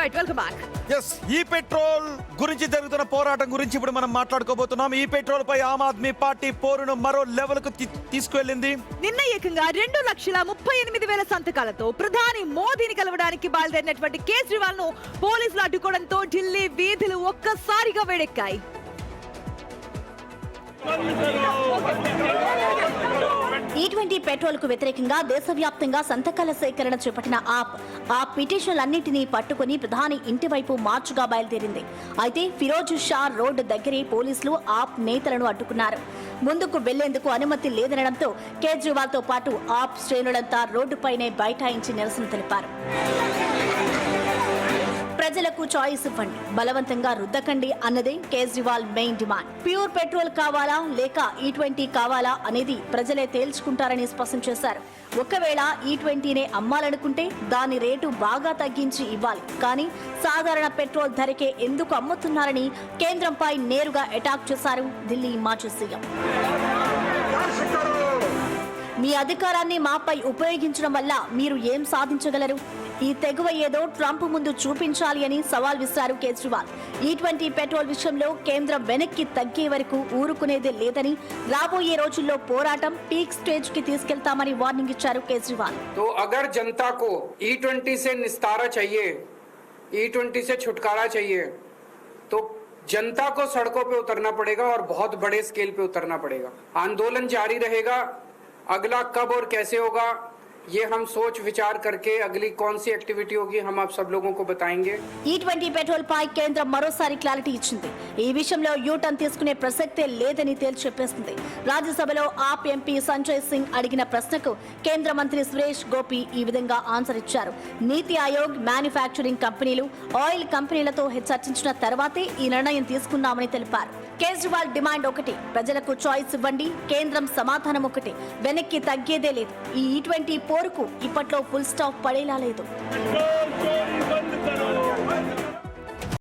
Right, welcome back. Yes, ఈ petrol గురించి జరుగుతున్న పోరాటం గురించి ఇప్పుడు మనం మాట్లాడుకోబోతున్నాం. ఈ పెట్రోల్ పై ఆమ్ ఆద్మీ పార్టీ పోరును మరో లెవెల్ కు తీసుకువెళ్ళింది. నిన్న ఏకంగా 2,38,000 సంతకాలతో ప్రధాని మోదీని కలవడానికి బయలుదేరినటువంటి కేజ్రీవాల్ ను పోలీసులు అడ్డుకోవడంతో ఢిల్లీ వీధులు ఒక్కసారిగా వేడెక్కాయి. E20 పెట్రోల్ కు వ్యతిరేకంగా దేశవ్యాప్తంగా సంతకాల సేకరణ చేపట్టిన ఆ పిటిషన్లన్నింటినీ పట్టుకుని ప్రధాని ఇంటి వైపు మార్చుగా బయలుదేరింది. అయితే ఫిరోజ్ షా రోడ్ దగ్గరే పోలీసులు ఆప్ నేతలను అడ్డుకున్నారు. ముందుకు వెళ్లేందుకు అనుమతి లేదనడంతో కేజ్రీవాల్ తో పాటు ఆప్ శ్రేణులంతా రోడ్డుపైనే బైఠాయించి నిరసన తెలిపారు. ప్రజలకు చాయిస్ ఇవ్వండి, బలవంతంగా రుద్దకండి అన్నదే Kejriwal main demand. Pure petrol కావాలా లేక E20 కావాలా అనేది ప్రజలే తేల్చుకుంటారని స్పష్టం చేశారు. ఒకవేళ E20నే అమ్మాలనుకుంటే దాని రేటు బాగా తగ్గించి ఇవ్వాలి, కానీ సాధారణ పెట్రోల్ ధరకే ఎందుకు అమ్ముతున్నారని కేంద్రంపై నేరుగా అటాక్ చేశారు ఢిల్లీ మాజీ సీఎం. మీ అధికారాన్ని మాపై ఉపయోగించడం వల్ల మీరు ఏం సాధించగలరు? ఈ తెగువ ఏదో ట్రంప్ ముందు చూపించాలి అని సవాల్ విసిరారు కేజ్రీవాల్. E20 పెట్రోల్ విషయంలో కేంద్రం వెనక్కి తగ్గే వరకు ఊరుకునేదే లేదని, రాబోయే రోజుల్లో పోరాటం పీక్ స్టేజ్ కి తీసుకెళ్తామని వార్నింగ్ ఇచ్చారు కేజ్రీవాల్. तो अगर जनता को E20 से निस्तारा चाहिए, E20 से छुटकारा चाहिए, तो जनता को सड़कों पे उतरना पड़ेगा और बहुत बड़े स्केल पे उतरना पड़ेगा. आंदोलन जारी रहेगा. अगला कब और कैसे होगा ये हम सोच विचार करके अगली कौन सी एक्टिविटी होगी हम आप सब लोगों को बताएंगे. E20 పెట్రోల్ పై కేంద్రం మరోసారి క్లారిటీ ఇచ్చింది. ఈ విషయంలో యూటర్న్ తీసుకునే ప్రసక్తే లేదని తేల్చి చెప్పేస్తుంది. రాజ్యసభలో ఆప్ ఎంపీ సంజయ్ సింగ్ అడిగిన ప్రశ్నకు కేంద్ర మంత్రి సురేష్ గోపి ఈ విధంగా ఆన్సర్ ఇచ్చారు. నీతి ఆయోగ్, మ్యానుఫ్యాక్చరింగ్ కంపెనీలు, ఆయిల్ కంపెనీలతో చర్చించిన తర్వాతే ఈ నిర్ణయం తీసుకున్నామని తెలిపారు. కేజ్రీవాల్ డిమాండ్ ఒకటి, ప్రజలకు చాయిస్ ఇవ్వండి. కేంద్రం సమాధానం ఒకటి, వెనక్కి తగ్గేదే లేదు. ఈ E20 పోరుకు ఇప్పట్లో ఫుల్ స్టాప్ పడేలా లేదు.